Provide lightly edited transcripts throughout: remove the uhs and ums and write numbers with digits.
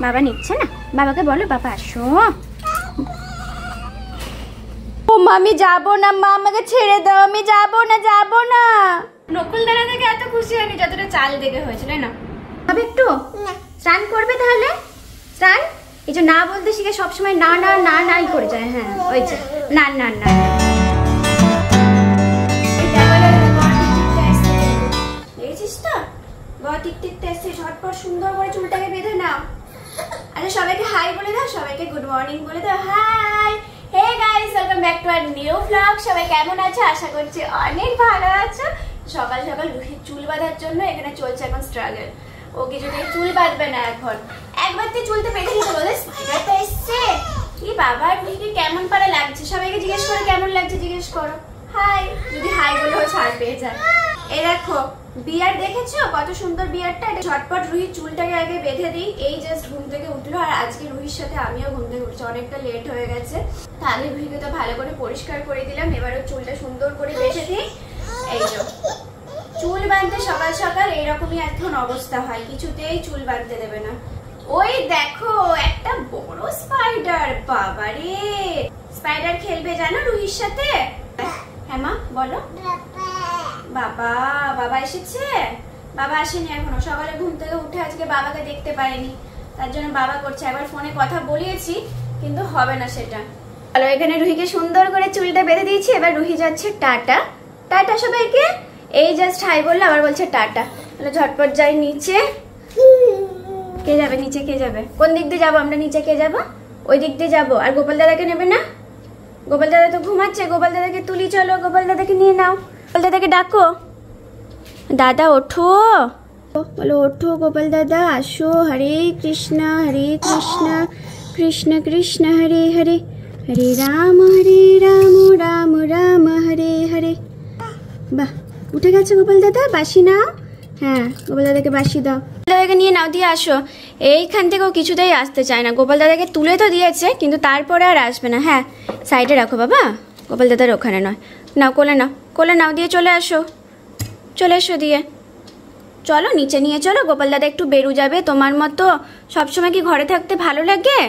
বাবা নিচ্ছে না, বাবাকে বলো বাবা আসো। ও মা আমি যাবো না মা, আমাকে ছেড়ে দাও, আমি যাবো না যাবো না। নকুল দানা থেকে এত খুশি হয়নি যতটা চাল দেখে হয়েছিল না। তবে একটু স্নান করবে তাহলে? স্নান এই যে না বলতে শিখে সবসময় না না না নাই করে যায়। হ্যাঁ ওই যে না না না। দেখেছিস তো বড় টিকটিকটা এসছে, ঝটপট সুন্দর করে চুলটাকে বেঁধে নাও। আচ্ছা সবাইকে হাই বলে দাও, সবাইকে গুড মর্নিং বলে দাও। Hi hey guys, welcome back to our new blog. সবাই কেমন আছো? আশা করছি অনেক ভালো আছো। সকাল সকাল রুহির চুল বাঁধার জন্য এখানে চলছে এখন স্ট্রাগল। ও কিছুতেই চুল বাঁধবে না এখন, একবার তুই চুলতে বেঁধে নিতে বলে। স্পাইডারটা এসছে কি বাবা, রুহিকে কেমন পারা লাগছে? সবাইকে জিজ্ঞেস করো কেমন লাগছে, জিজ্ঞেস করো। হাই, যদি হাই বলেও ছাড় পেয়ে যায়। এই দেখো বিয়ার দেখেছো কত সুন্দর বিয়ারটা। ঝটপট রুহির চুলটাকে আগে বেঁধে দিই। এই জাস্ট ঘুম থেকে উঠলো, আর আজকে রুহির সাথে আমিও ঘুম থেকে উঠছি, অনেকটা লেট হয়ে গেছে। তাহলে রুহিকে তো ভালো করে পরিষ্কার করে দিলাম, এবারও চুলটা সুন্দর করে বেঁধে দিই। এই যে চুল বাঁধতে সকাল সকাল এইরকমই এখন অবস্থা হয়, কিছুতেই চুল বাঁধতে দেবে না। ওই দেখো একটা বড় স্পাইডার, বাবারে স্পাইডার খেলবে জানো রুহির সাথে। হ্যাঁ মা বলো। বাবা বাবা এসেছে? বাবা আসেনি এখনো, সকালে ঘুম থেকে উঠে আজকে বাবাকে দেখতে পারেনি, তার জন্য বাবা করছে। একবার ফোনে কথা বলিয়েছি কিন্তু হবে না সেটা। চলো এখানে রুহিকে সুন্দর করে চুলটা বেঁধে দিয়েছি, এবার রুহি যাচ্ছে টাটা। টাটা সবাইকে। এই জাস্ট হাই বললে আবার বলছে টাটা। তাহলে ঝটপট যাই নিচে। কে যাবে নিচে? কে যাবে? কোন দিক দিয়ে যাবো আমরা নিচে? কে যাবো? ওই দিক দিয়ে যাবো। আর গোপাল দাদাকে নেবে না? গোপাল দাদা তো ঘুমাচ্ছে, গোপাল দাদাকে তুলি। চলো গোপাল দাদাকে নিয়ে নাও, গোপাল দাদাকে ডাকো। দাদা ওঠো, বলো ওঠো গোপাল দাদা আসো। হরে কৃষ্ণ কৃষ্ণ কৃষ্ণ হরে হরে, হরে রাম রাম রাম হরে হরে। বাহ উঠে গেছে গোপাল দাদা, বাসি নাও। হ্যাঁ গোপাল দাদাকে বাসি দাও, দাদাকে নিয়ে নাও, দিয়ে আসো। এইখান থেকেও কিছুতেই আসতে চায় না। গোপাল দাদাকে তুলে তো দিয়েছে কিন্তু তারপরে আর আসবে না। হ্যাঁ সাইডে রাখো বাবা, গোপাল দাদার ওখানে নয়। নাও কোলে নাও, কোলে নাও, দিয়ে চলে আসো, চলে এসো দিয়ে। চলো নিচে নিয়ে চলো, গোপাল দাদা একটু বেরু যাবে। তোমার মতো সবসময় কি ঘরে থাকতে ভালো লাগে?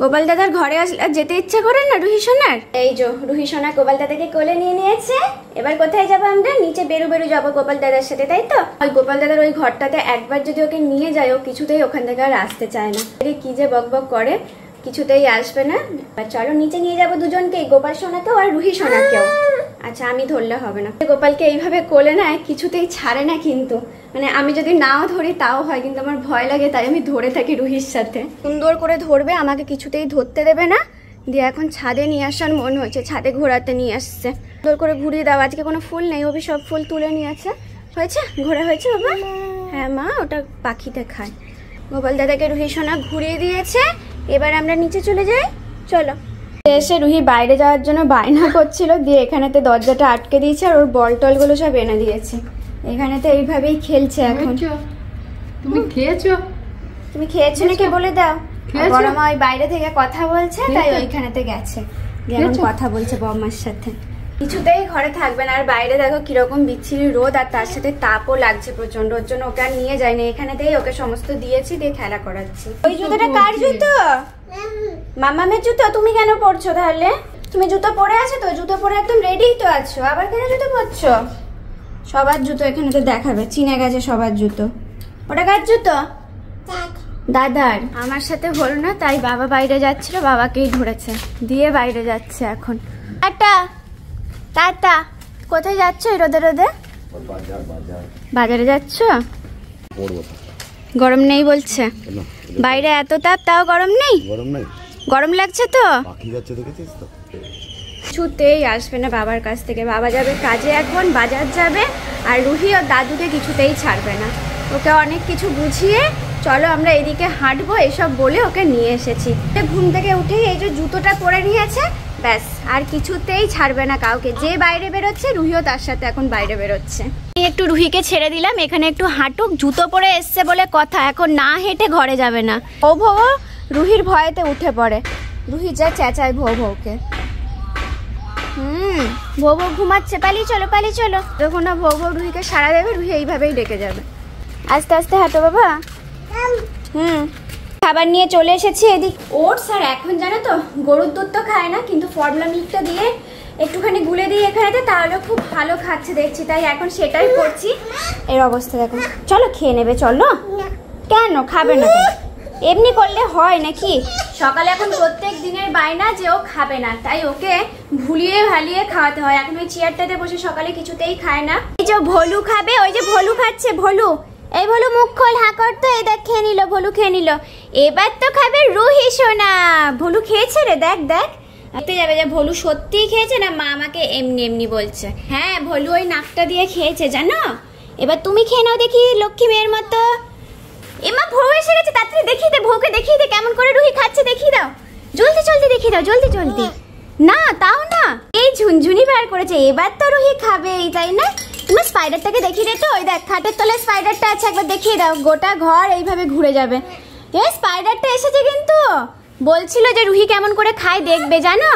গোপাল দাদার ঘরে আসলে যেতে ইচ্ছা করে না রুহি সোনার? এই যে রুহি সোনা গোপাল দাদাকে কোলে নিয়ে নিয়েছে। এবার কোথায় যাবো আমরা? নিচে বেরু যাবো গোপাল দাদার সাথে, তাই তো? ওই গোপাল দাদার ওই ঘরটাতে একবার যদি ওকে নিয়ে যায়, ও কিছুতেই ওখান থেকে আর আসতে চায় না। কি যে বকবক করে, কিছুতেই আসবে না। চলো নিচে নিয়ে যাবো দুজনকে, গোপাল সোনাকেও আর রুহি সোনাকেও। আচ্ছা আমি ধরলে হবে না, গোপালকে এইভাবে কোলে নেয়, কিছুতেই ছাড়ে না কিন্তু। মানে আমি যদি নাও ধরি তাও হয়, কিন্তু আমার ভয় লাগে, তাই আমি ধরে থাকি রুহির সাথে। সুন্দর করে ধরবে, আমাকে কিছুতেই ধরতে দেবে না। দিয়ে এখন ছাদে নিয়ে আসার মন হয়েছে, ছাদে ঘোরাতে নিয়ে আসছে। সুন্দর করে ঘুরিয়ে দাও। আজকে কোনো ফুল নেই, ওবি সব ফুল তুলে নিয়ে আছে। হয়েছে ঘোরা হয়েছে বাবা? হ্যাঁ মা ওটা পাখিতে খায়। গোপাল দাদাকে রুহি সোনা ঘুরিয়ে দিয়েছে, এবার আমরা নিচে চলে যাই। চলো। এসে রুহি বাইরে যাওয়ার জন্য বায়না করছিল, দিয়ে এখানেতে দরজাটা আটকে দিয়েছে, আর ওর বল টলগুলো সব এনে দিয়েছে। এখানেতে এইভাবেই খেলছে এখন। তুমি খেয়েছো? তুমি খেয়েছো নাকি বলে দাও। বড় মা ওই বাইরে থেকে কথা বলছে, তাই ওইখানেতে গেছে, যেমন কথা বলছে বৌমার সাথে। কিছুতেই ঘরে থাকবে না। আর বাইরে দেখো কিরকম বিচ্ছিরি রোদ, আর তার সাথে তাপও লাগছে প্রচন্ড। ওর জন্য ওকে আর নিয়ে যায়নি, এখানেতেই ওকে সমস্ত দিয়েছি, দিয়ে খেলা করাচ্ছি। ওই জুতোটা কার জুতো? মামামের জুতো। তুমি কেন পরছো তাহলে? তুমি জুতো পরে আছো তো, জুতো পরে একদম রেডি তো আছো, আবার কেন জুতো পরছো? সবার জুতো এখানে তো দেখাবে, চিনে গেছে সবার জুতো। ওটা কার জুতো? দাদার। আমার সাথে হলো না, তাই বাবা বাইরে যাচ্ছিল, বাবাকেই ধরেছে, দিয়ে বাইরে যাচ্ছে এখন। Tata tata. কোথায় যাচ্ছ এই রোদে রোদে? বাজারে যাচ্ছ? গরম নেই বলছে, বাইরে এত তাপ তাও গরম নেই? গরম লাগছে তো? কিছুতেই আসবে না বাবার কাছ থেকে। বাবা যাবে কাজে, এখন বাজার যাবে, আর রুহি আর দাদুকে কিছুতেই ছাড়বে না। ওকে অনেক কিছু বুঝিয়ে চলো আমরা এদিকে হাঁটবো এসব বলে ওকে নিয়ে এসেছি। ঘুম থেকে উঠেই এই যে জুতোটা পরে নিয়েছে, ব্যাস আর কিছুতেই ছাড়বে না কাউকে। যে বাইরে বেরোচ্ছে রুহিও তার সাথে এখন বাইরে বেরোচ্ছে। একটু রুহিকে ছেড়ে দিলাম, এখানে একটু হাঁটুক, জুতো পরে এসছে বলে কথা, এখন না হেঁটে ঘরে যাবে না। ও ভৌ রুহির ভয়েতে উঠে পড়ে, রুহি যা চেঁচায় ভৌ ভৌকে। ভৌ ভৌ ঘুমাচ্ছে, পালিয়ে চলো পালিয়ে চলো। যখন না ভৌ ভৌ রুহিকে সাড়া দেবে, রুহি এইভাবেই ডেকে যাবে। আস্তে আস্তে হাঁটো বাবা। খাবার নিয়ে চলে এসেছি এদিক। ওটস আর এখন জানো তো গরুর দুধ তো খায় না, কিন্তু ফর্মুলা মিল্কটা দিয়ে একটুখানি গুলে দিয়ে এখানেতে, তাহলে খুব ভালো খাচ্ছে দেখছি, তাই এখন সেটাই করছি। এর অবস্থা দেখো। চলো খেয়ে নেবে, চলো। কেন খাবে না? এমনি করলে হয় নাকি? সকালে এখন প্রত্যেক দিনের বায়না যে ও খাবে না, তাই ওকে ভুলিয়ে ভালিয়ে খাওয়াতে হয়। এখন ওই চেয়ারটাতে বসে সকালে কিছুতেই খায় না। এই যে ভলু খাবে, ওই যে ভলু খাচ্ছে, ভলু। এই ভলু মুখ খোল, হা কর তো। এই দেখ খেয়ে নিল, ভলু খেয়ে নিল। এবার তো খাবে রুহি সোনা। ভলু খেয়েছে রে, দেখ দেখ। দেখতে যাবে যে ভলু সত্যিই খেয়েছে না মা আমাকে এমনি এমনি বলছে। হ্যাঁ, ভলু ওই নাকটা দিয়ে খেয়েছে জানো। এবার তুমি খেয়ে নাও দেখি, লক্ষ্মী মেয়ের মতো। এমা ভৌ এসে গেছে, তাড়াতাড়ি দেখিয়ে দে, ভৌকে দেখিয়ে দে কেমন করে রুহি খাচ্ছে, দেখিয়ে দাও। জলদি জলদি দেখিয়ে দাও, জলদি জলদি। না তাও না, এই ঝুনঝুনি বার করেছে, এবার তো রুহি খাবে, তাই না? তোমার স্পাইডারটাকে দেখিয়ে দে তো। ওই দেখ খাটের তলায় স্পাইডারটা আছে, একবার দেখিয়ে দাও। গোটা ঘর এইভাবে ঘুরে যাবে। এই স্পাইডারটা এসেছে কিন্তু বলছিল যে রুহি কেমন করে খায় দেখবে, জানো।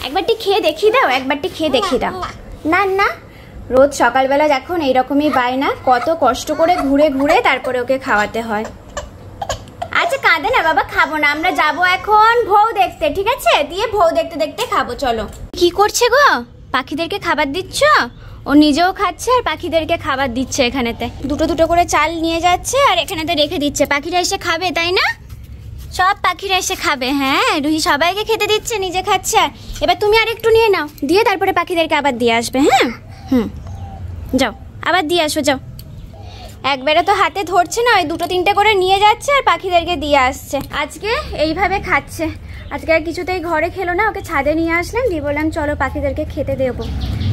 একবারটি খেয়ে দেখিয়ে দাও, একবারটি খেয়ে দেখিয়ে দাও। না না, রোজ সকালবেলা যখন এইরকমই বায়না, কত কষ্ট করে ঘুরে ঘুরে তারপরে ওকে খাওয়াতে হয়। আচ্ছা কাঁদে না বাবা, খাবো না, আমরা যাবো এখন ভৌ দেখতে, ঠিক আছে? দিয়ে ভৌ দেখতে দেখতে খাবো, চলো। কি করছে গো? পাখিদেরকে খাবার দিচ্ছ? ও নিজেও খাচ্ছে আর পাখিদেরকে খাবার দিচ্ছে। এখানেতে দুটো দুটো করে চাল নিয়ে যাচ্ছে আর এখানেতে রেখে দিচ্ছে। পাখিরা এসে খাবে, তাই না? সব পাখিরা এসে খাবে। হ্যাঁ, রুহি সবাইকে খেতে দিচ্ছে, নিজে খাচ্ছে। এবার তুমি আর একটু নিয়ে নাও, দিয়ে তারপরে পাখিদেরকে আবার দিয়ে আসবে। হ্যাঁ যাও, আবার দিয়ে আসো, যাও। একবারে তো হাতে ধরছে না, ওই দুটো তিনটে করে নিয়ে যাচ্ছে আর পাখিদেরকে দিয়ে আসছে। আজকে এইভাবে খাচ্ছে। আজকে আর কিছুতেই ঘরে খেলো না, ওকে ছাদে নিয়ে আসলাম, দিয়ে বললাম চলো পাখিদেরকে খেতে দেবো।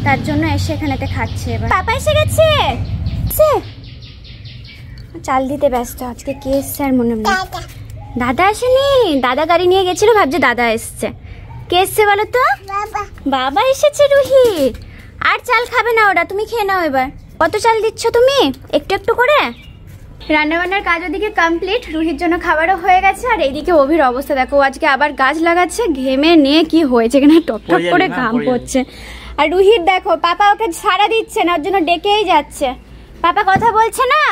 তার জন্য এসে এখানেতে খাচ্ছে। এবার পাপা এসে গেছে, চাল দিতে ব্যস্ত। আজকে কে এসছে আর মনে নেই। দাদা আসেনি, দাদা গাড়ি নিয়ে গেছিল, ভাবছে দাদা এসছে। কে এসছে বলো তো? বাবা এসেছে রুহি। আর চাল খাবে না ওরা, তুমি খেয়ে নাও এবার। কত চাল দিচ্ছ তুমি? একটু একটু করে। রান্নাবান্নার কাজ ওদিকে কমপ্লিট, রুহির জন্য খাবারও হয়ে গেছে। আর এইদিকে অভির অবস্থা দেখো, আজকে আবার গাছ লাগাচ্ছে, ঘেমে নিয়ে কি হয়েছে কিনা, টপ টপ করে ঘাম পড়ছে। আর রুহির দেখো, পাপা ওকে সাড়া দিচ্ছে না, ওর জন্য ডেকেই যাচ্ছে। পাপা কথা বলছে না।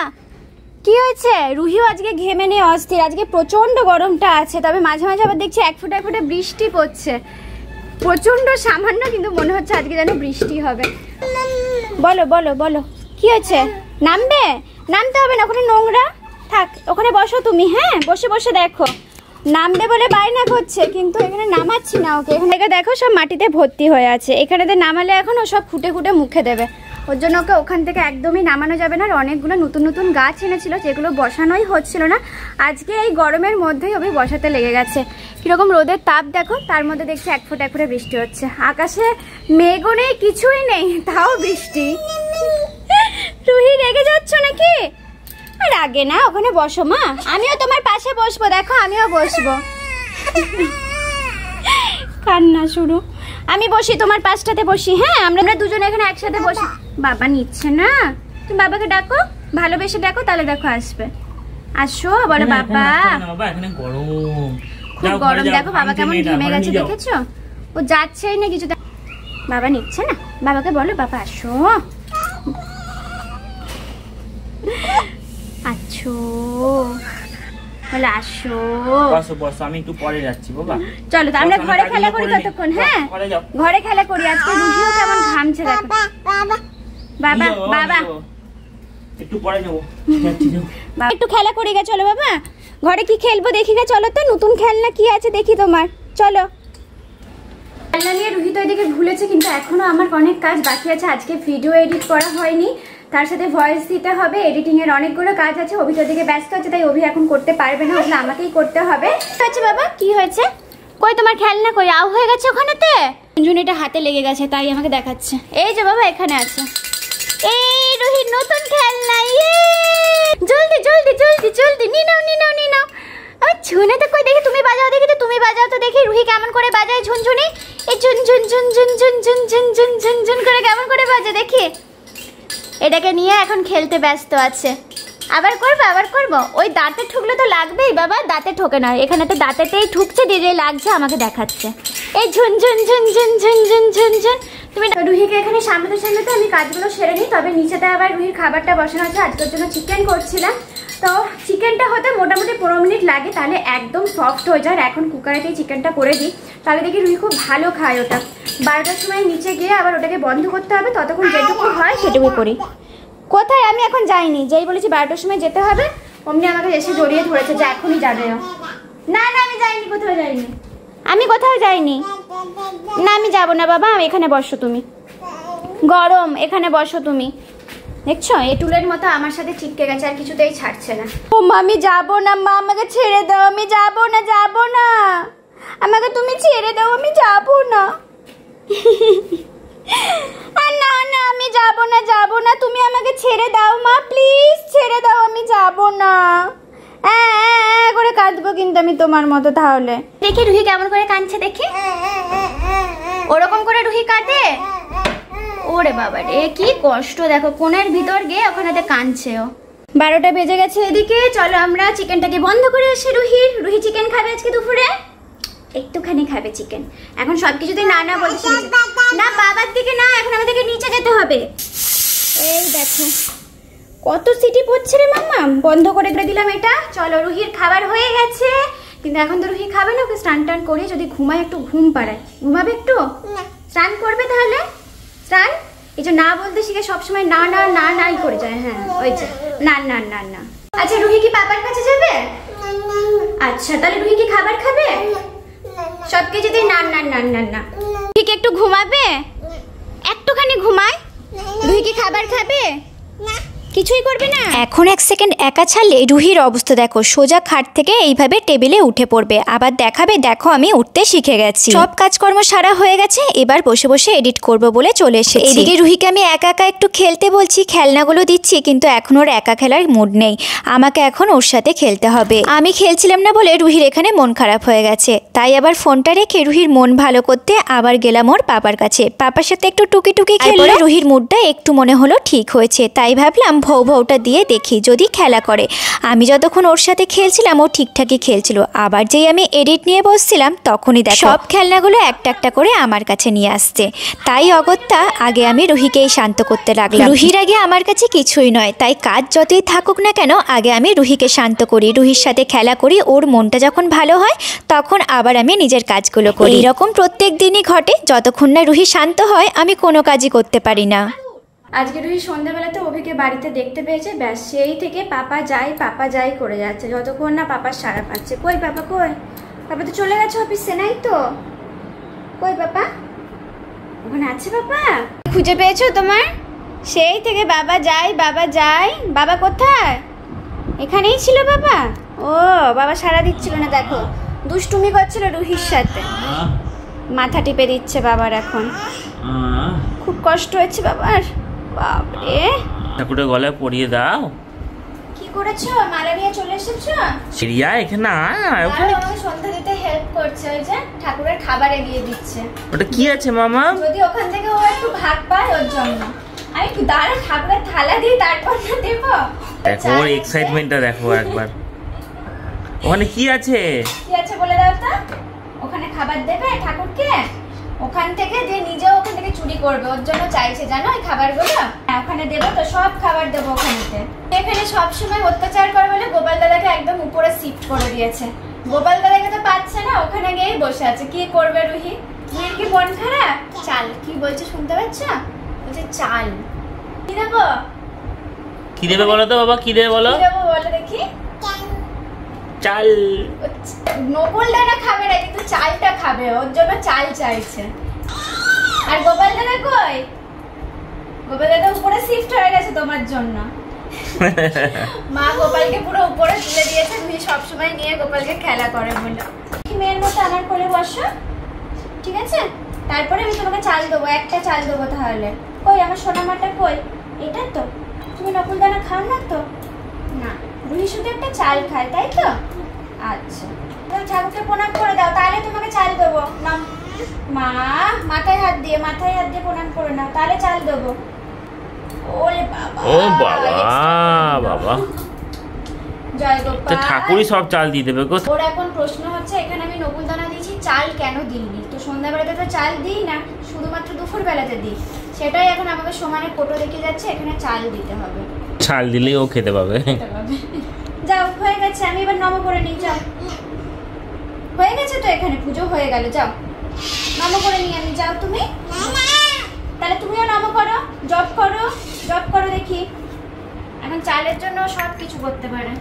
কি হয়েছে? রুহিও আজকে ঘেমে নিয়ে অস্থির। আজকে প্রচন্ড গরমটা আছে, তবে মাঝে মাঝে আবার দেখছি এক ফোঁটা এক ফোঁটা বৃষ্টি পড়ছে। প্রচন্ড সামান্য, কিন্তু মনে হচ্ছে আজকে যেন বৃষ্টি হবে। বলো বলো বলো, কি হয়েছে? নামবে? নামতে হবে না, ওখানে নোংরা। থাক, ওখানে বসো তুমি। হ্যাঁ, বসে বসে দেখো। নামবে বলে বায়না করছে, কিন্তু এখানে নামাচ্ছি না ওকে। এখানে দেখো সব মাটিতে ভর্তি হয়ে আছে, এখানেতে নামালে এখন ও সব খুঁটে খুঁটে মুখে দেবে। ওর জন্য ওকে ওখান থেকে একদমই নামানো যাবে না। আর অনেকগুলো নতুন নতুন গাছ এনেছিল, যেগুলো বসানোই হচ্ছিল না। আজকে এই গরমের মধ্যেই ওকে বসাতে লেগে গেছে। কিরকম রোদের তাপ দেখো, তার মধ্যে দেখছি এক ফোঁটা এক ফোঁটা বৃষ্টি হচ্ছে। আকাশে মেঘও নেই, কিছুই নেই, তাও বৃষ্টি। রুহি রেগে যাচ্ছ নাকি? আর আগে না, ওখানে বসো মা, আমিও তোমার পাশে বসবো। দেখো আমিও বসবো। কান্না শুরু। আমি বসি তোমার পাশটাতে বসি। হ্যাঁ, আমরা দুজনে এখানে একসাথে বসি। বাবা নিচ্ছে না, তুমি বাবাকে ডাকো, ভালোবেসে ডাকো, তাহলে দেখো আসবে। আসো, বলো বাবা। খুব গরম, দেখো বাবা কেমন ঘেমে গেছে, দেখেছো? ও যাচ্ছেই না কিছু। বাবা নিচ্ছে না, বাবাকে বলো বাবা আসো। আচ্ছা বলে আসো। বসো বসো, আমি একটু পরে যাচ্ছি বাবা। চলো তো আমরা ঘরে খেলা করি ততক্ষণ। হ্যাঁ, ঘরে খেলা করি। আজকে রুহিও কেমন ঘামছে দেখো। বাবা বাবা একটু পরে যাবো, একটু খেলা করি গে। চলো বাবা, ঘরে কি খেলবো দেখি গে। চলো তো, নতুন খেলনা কি আছে দেখি তোমার। চলো। খেলনা নিয়ে রুহি তো এদিকে ভুলেছে, কিন্তু এখনো আমার অনেক কাজ বাকি আছে। আজকে ভিডিও এডিট করা হয়নি, তার সাথে ভয়েস দিতে হবে, এডিটিং এর অনেকগুলো কাজ আছে। অভি তো দিকে ব্যস্ত আছে, তাই অভি এখন করতে পারবে না, ওগুলো আমাকেই করতে হবে। আচ্ছা বাবা, কি হয়েছে? কই তোমার খেলনা কই? আউ হয়ে গেছে ওখানেতে। ঝুনঝুনিটা হাতে লেগে গেছে, তাই আমাকে দেখাচ্ছে। এই যে বাবা, এখানে আছে। এই রুহির নতুন খেলনা। জলদি জলদি জলদি জলদি নি নাও নি নাও নি নাও। আমার ঝুনে তো কই দেখি, তুমি বাজাও দেখি তো, তুমি বাজাও তো দেখি। রুহি কেমন করে বাজায় ঝুনঝুনি? এই ঝুন ঝুন ঝুন ঝুন ঝুন ঝুন ঝুন ঝুন ঝুন ঝুন করে কেমন করে বাজে দেখি। এটাকে নিয়ে এখন খেলতে ব্যস্ত আছে। আবার করবো, আবার করবো। ওই দাঁতে ঠুকলে তো লাগবেই বাবা, দাঁতে ঠোকে না, এখানে তো দাঁতেতেই ঠুকছে, দিয়ে লাগছে, আমাকে দেখাচ্ছে। এই ঝুন ঝুন ঝুন ঝুন ঝুন ঝুন ঝুন ঝুন। তুমি রুহিকে এখানে সামলাতে সামলাতে আমি কাজগুলো সেরে নিই। তবে নিচেতে আবার রুহির খাবারটা বসানো আছে, আজকের জন্য চিকেন করছিলাম। তো চিকেনটা হতে মোটামুটি 15 মিনিট লাগে, তাহলে একদম সফট হয়ে যায়। এখন কুকারেতে চিকেনটা করে দিই, তাহলে দেখি রুহি খুব ভালো খায় ওটা। 12টার সময় নিচে গিয়ে আবার ওটাকে বন্ধ করতে হবে, ততক্ষণ যেটুকু হয় সেটুকু করি। কোথায়? আমি এখন যাইনি, যেই বলেছি 12টার সময় যেতে হবে অমনি আমাকে এসে জড়িয়ে ধরেছে যে এখনই যাবে। না না আমি যাইনি, কোথাও যাইনি, আমি কোথাও যাইনি। না আমি যাবো না বাবা, এখানে বসো তুমি, গরম, এখানে বসো তুমি। দেখছো এটুলের মতো আমার সাথে চিপকে গেছে, আর কিছুতেই ছাড়ছে না। ও মা আমি যাবো না মা, আমাকে ছেড়ে দাও, আমি যাবো না, যাবো না, আমাকে তুমি ছেড়ে দাও, আমি যাবো না। না না আমি যাবো না, যাবো না, তুমি আমাকে ছেড়ে দাও মা, প্লিজ ছেড়ে দাও, আমি যাবো না। করে কাঁদবো কিন্তু আমি তোমার মতো। তাহলে দেখি রুহি কেমন করে কাঁদছে, দেখি ওরকম করে রুহি কাঁদে। ওরে বাবা রে কি কষ্ট, দেখো কোণের ভিতর গিয়ে ওখানেতে কাঁদছে ও। 12টা বেজে গেছে এদিকে, চলো আমরা চিকেনটাকে বন্ধ করে আসি। রুহি চিকেন খাবে আজকে দুপুরে, একটুখানি খাবে চিকেন। এখন সবকিছুতে না না বলছি না, বাবার দিকে না, এখন আমাদেরকে নিচে যেতে হবে। এই দেখো কত সিটি পড়ছে রে মাম্মা, বন্ধ করে দিলাম এটা। চলো রুহির খাবার হয়ে গেছে, কিন্তু এখন তো রুহি খাবে না, ওকে স্নান টান করিয়ে যদি ঘুমায়, একটু ঘুম পাড়ায়। ঘুমাবে একটু, স্নান করবে তাহলে স্নান। এই যে না বলতে শিখে সবসময় না না না নাই করে যায়। হ্যাঁ ওই যে না না না না। আচ্ছা রুহি কি পাপার কাছে যাবে? আচ্ছা তাহলে রুহি কি খাবার খাবে? সবকিছুতে না না না না না। রুহি কি একটু ঘুমাবে? একটুখানি ঘুমায়। রুহি কি খাবার খাবে? কিছুই করবে না। এখন 1 সেকেন্ড একা ছাড়লে রুহির অবস্থা দেখো, সোজা খাট থেকে এইভাবে টেবিলে উঠে পড়বে, আবার দেখাবে দেখো আমি উঠতে শিখে গেছি। সব কাজকর্ম সারা হয়ে গেছে, এবার বসে বসে এডিট করব বলে চলে এসেছি। এদিকে রুহিকে আমি একা একা একটু খেলতে বলছি, খেলনাগুলো দিচ্ছি, কিন্তু এখন ওর একা খেলার মুড নেই, আমাকে এখন ওর সাথে খেলতে হবে। আমি খেলছিলাম না বলে রুহির এখানে মন খারাপ হয়ে গেছে, তাই আবার ফোনটা রেখে রুহির মন ভালো করতে আবার গেলাম ওর পাপার কাছে। পাপার সাথে একটু টুকি টুকি খেলে রুহির মুডটা একটু মনে হলো ঠিক হয়েছে, তাই ভাবলাম ভৌটা দিয়ে দেখি যদি খেলা করে। আমি যতক্ষণ ওর সাথে খেলছিলাম ও ঠিকঠাকই খেলছিল, আবার যেই আমি এডিট নিয়ে বসছিলাম তখনই দেখো সব খেলনাগুলো একটা একটা করে আমার কাছে নিয়ে আসছে। তাই অগত্যা আগে আমি রুহিকেই শান্ত করতে লাগলাম। রুহির আগে আমার কাছে কিছুই নয়, তাই কাজ যতই থাকুক না কেন আগে আমি রুহিকে শান্ত করি, রুহির সাথে খেলা করি, ওর মনটা যখন ভালো হয় তখন আবার আমি নিজের কাজগুলো করি। এরকম প্রত্যেক দিনই ঘটে, যতক্ষণ না রুহি শান্ত হয় আমি কোনো কাজই করতে পারি না। আজকে রুহি সন্ধ্যাবেলাতে অভিকে বাড়িতে দেখতে পেয়েছে, ব্যাস সেই থেকে পাপা যাই করে যাচ্ছে, যতক্ষণ না পাপার সাড়া পাচ্ছে। কই পাপা কই? পাপা তো চলে গেছে অফিসে, নাই তো? কই পাপা? ওখানে আছে পাপা? খুঁজে পেয়েছো তোমার? সেই থেকে বাবা যাই। বাবা কোথায়? এখানেই ছিল বাবা। ও বাবা সাড়া দিচ্ছিল না, দেখো দুষ্টুমি করছিল রুহির সাথে, মাথা টিপে দিচ্ছে বাবার। এখন খুব কষ্ট হচ্ছে বাবার। বাপরে, ঠাকুরের গলায় পরিয়ে দাও। কি করেছো? মালা নিয়ে চলে এসেছো? সিরিয়া এখানে ওখানে আমাকে সন্ধ্যা দিতে হেল্প করছে, ওই যে ঠাকুরের খাবার এগিয়ে দিচ্ছে। ওটা কি আছে মামা? যদি ওখান থেকে ও একটু ভাগ পায় ওর জন্য। আমি দাঁড়া ঠাকুরের থালা দিয়ে তারপর না দেবো। দেখো ওর এক্সাইটমেন্টটা দেখো একবার। ওখানে কি আছে? কি আছে বলে দাও তো। ওখানে খাবার দেবে ঠাকুরকে, ওখান থেকে যে নিজেও ওখান থেকে চুরি করবে, ওর জন্য চাইছে জানো এই খাবারগুলো। ওখানে দেবো তো, সব খাবার দেবো ওখানেতে। এখানে সবসময় অত্যাচার করে বলে গোপাল দাদাকে একদম উপরে শিফট করে দিয়েছে। গোপাল দাদাকে তো পাচ্ছে না, ওখানে গিয়েই বসে আছে। কি করবে রুহি? রুহির কি মন খারাপ? চাল কি বলছে শুনতে পাচ্ছ? বলছে চাল। কি দেবো? কি দেবে বলো তো বাবা, কি দেবে বলো? কি দেবো বলো দেখি? চাল। নকুল দাদা খাবে না, কিন্তু চালটা খাবে, ওর জন্য চাল চাইছে। আর গোপাল দাদা কই? গোপাল দাদা উপরে শিফট হয়ে গেছে তোমার জন্য। মা গোপালকে পুরো উপরে তুলে দিয়েছে, তুমি সবসময় নিয়ে গোপালকে খেলা করে বলে। মেয়ের মতো আমার কোলে বসো, ঠিক আছে? তারপরে আমি তোমাকে চাল দেবো, একটা চাল দেবো। তাহলে কই আমার সোনামাটা কই? এটা তো তুমি নকুল দানা খাও না তো? না, রুহি শুধু একটা চাল খায়, তাই তো? আচ্ছা তুমি ঠাকুরকে প্রণাম করে দাও, তাহলে তোমাকে চাল দেবো। না মা, মাথায় হাত দিয়ে প্রণাম করে নাও, তাহলে চাল দেবো। ওরে বাবা, ও বাবা বাবা, জয় গোপাল। তো ঠাকুরই সব চাল দিয়ে দেবে গো। ওর এখন প্রশ্ন হচ্ছে, এখানে আমি নকুল দানা দিয়েছি, চাল কেন দিইনি? তো সন্ধ্যাবেলাতে তো চাল দিই না, শুধুমাত্র দুপুর বেলাতে দিই। সেটাই এখন আমাকে সমানে কোটো দেখে যাচ্ছে, এখানে চাল দিতে হবে। চাল দিলেই ও খেতে পাবে। যাও, হয়ে গেছে, আমি এবার নম করে নিই। যাও, হয়ে গেছে তো, এখানে পুজো হয়ে গেল। যাও নম করে নিই আমি। যাও তুমি, তাহলে তুমিও নম করো, জপ করো, জপ করো দেখি। এখন চালের জন্য সব কিছু করতে পারে।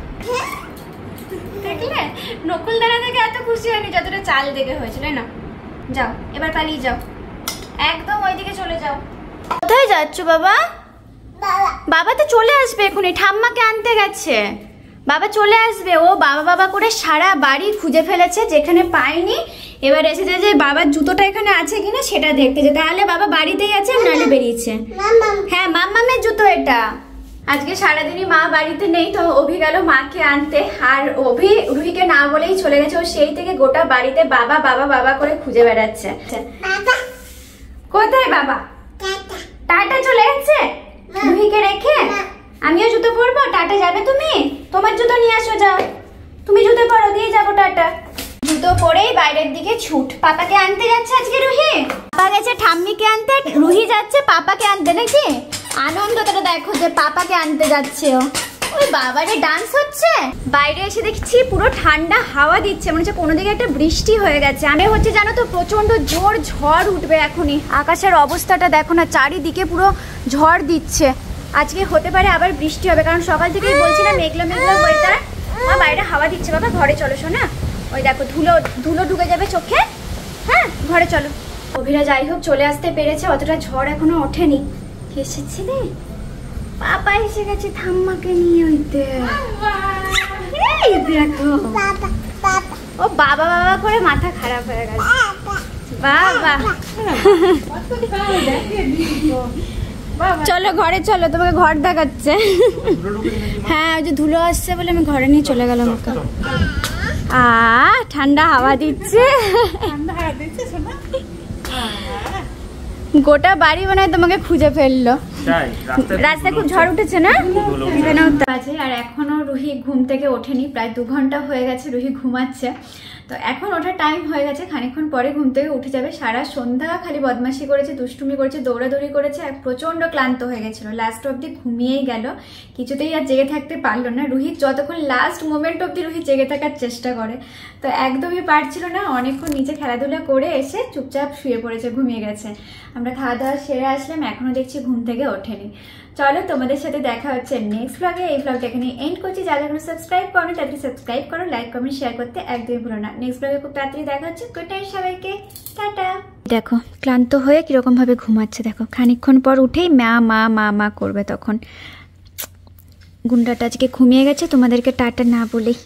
দেখলে নকুল দানা দেখে এত খুশি হয়নি যতটা চাল দেখে হয়েছিল না। যাও এবার পালিয়ে যাও, একদম ওইদিকে চলে যাও। কোথায় যাচ্ছ বাবা? বাবা তো চলে আসবে এখনই, ঠাম্মাকে আনতে গেছে। বাবা চলে আসবে। ও বাবা বাবা করে সারা বাড়ি খুঁজে ফেলেছে, যেখানে পাইনি এবার এসেছে যে বাবার জুতোটা এখানে আছে কিনা সেটা দেখতে। যে তাহলে বাবা বাড়িতেই আছে, নাহলে বেরিয়েছে। হ্যাঁ মাম্মামের জুতো এটা। আজকে সারাদিনই মা বাড়িতে নেই, তো অভি গেল মাকে আনতে। আর অভি রুহিকে না বলেই চলে গেছে। ও সেই থেকে গোটা বাড়িতে বাবা বাবা বাবা করে খুঁজে বেড়াচ্ছে। কোথায় বাবা? টাটা চলে গেছে রুহিকে রেখে। আমিও জুতো পরবো। টাটা যাবে তুমি? তোমার জুতো নিয়ে আসো, যাও তুমি জুতো পরো, দিয়ে যাবো টাটা। জুতো পরেই বাইরের দিকে ছুট। পাপাকে আনতে যাচ্ছে আজকে রুহি। পাপা গেছে ঠাম্মিকে আনতে, রুহি যাচ্ছে পাপাকে আনতে। নাকি আনন্দটা দেখো যে পাপাকে আনতে যাচ্ছে ও। ওই বাবারে ডান্স হচ্ছে। বাইরে এসে দেখছি পুরো ঠান্ডা হাওয়া দিচ্ছে, মনে হচ্ছে কোনো দিকে একটা বৃষ্টি হয়ে গেছে। আমি হচ্ছে জানো তো প্রচন্ড জোর ঝড় উঠবে এখনই। আকাশের অবস্থাটা দেখো না, চারিদিকে পুরো ঝড় দিচ্ছে। আজকে হতে পারে আবার বৃষ্টি হবে, কারণ সকাল থেকেই বলছিলাম মেঘলা মেঘলা ওয়েদার। মা বাইরে হাওয়া দিচ্ছে। বাবা ঘরে চলো শোনা, ওই দেখো ধুলো ধুলো ঢুকে যাবে চোখে। হ্যাঁ ঘরে চলো। অভিরা যাই হোক চলে আসতে পেরেছে, অতটা ঝড় এখনো ওঠেনি। এসেছে রে পাপা, এসে গেছে ঠাম্মাকে নিয়ে। ওইতে দেখো ও বাবা বাবা করে মাথা খারাপ হয়ে গেছে। বাবা চলো ঘরে চলো, তোমাকে ঘর দেখাচ্ছে। হ্যাঁ ওই যে ধুলো আসছে বলে আমি ঘরে নিয়ে চলে গেলাম ওকে। ঠান্ডা হাওয়া দিচ্ছে। গোটা বাড়ি মনে হয় তোমাকে খুঁজে ফেললো। রাস্তায় খুব ঝড় উঠেছে না এখানেও আছে। আর এখনো রুহি ঘুম থেকে ওঠেনি, প্রায় 2 ঘন্টা হয়ে গেছে রুহি ঘুমাচ্ছে। তো এখন ওঠার টাইম হয়ে গেছে, খানিকক্ষণ পরে ঘুম থেকে উঠে যাবে। সারা সন্ধ্যা খালি বদমাশি করেছে, দুষ্টুমি করেছে, দৌড়াদৌড়ি করেছে, আর প্রচন্ড ক্লান্ত হয়ে গেছিল। লাস্ট অব্দি ঘুমিয়েই গেল, কিছুতেই আর জেগে থাকতে পারলো না। রুহি যতক্ষণ লাস্ট মোমেন্ট অব্দি রুহি জেগে থাকার চেষ্টা করে, তো একদমই পারছিল না। অনেকক্ষণ নিচে খেলাধুলা করে এসে চুপচাপ শুয়ে পড়েছে, ঘুমিয়ে গেছে। আমরা খাওয়া দাওয়া সেরে আসলাম, এখনো দেখছি ঘুম থেকে ওঠেনি। চলো তোমাদের সাথে দেখা হচ্ছে নেক্সট ব্লগে। এই ব্লগটা এখানে এন্ড করছি। যারা এখনো সাবস্ক্রাইব করো তাদেরকে সাবস্ক্রাইব করো, লাইক কমেন্ট শেয়ার করতে একদমই ভুলো না। নেক্সট ব্লগে খুব তাড়াতাড়ি দেখা হচ্ছে। গুড নাইট সবাইকে, টাটা। দেখো ক্লান্ত হয়ে কিরকম ভাবে ঘুমাচ্ছে, দেখো খানিকক্ষণ পর উঠেই মা মা মা মা করবে। তখন গুন্ডাটা আজকে ঘুমিয়ে গেছে, তোমাদেরকে টাটা না বলেই।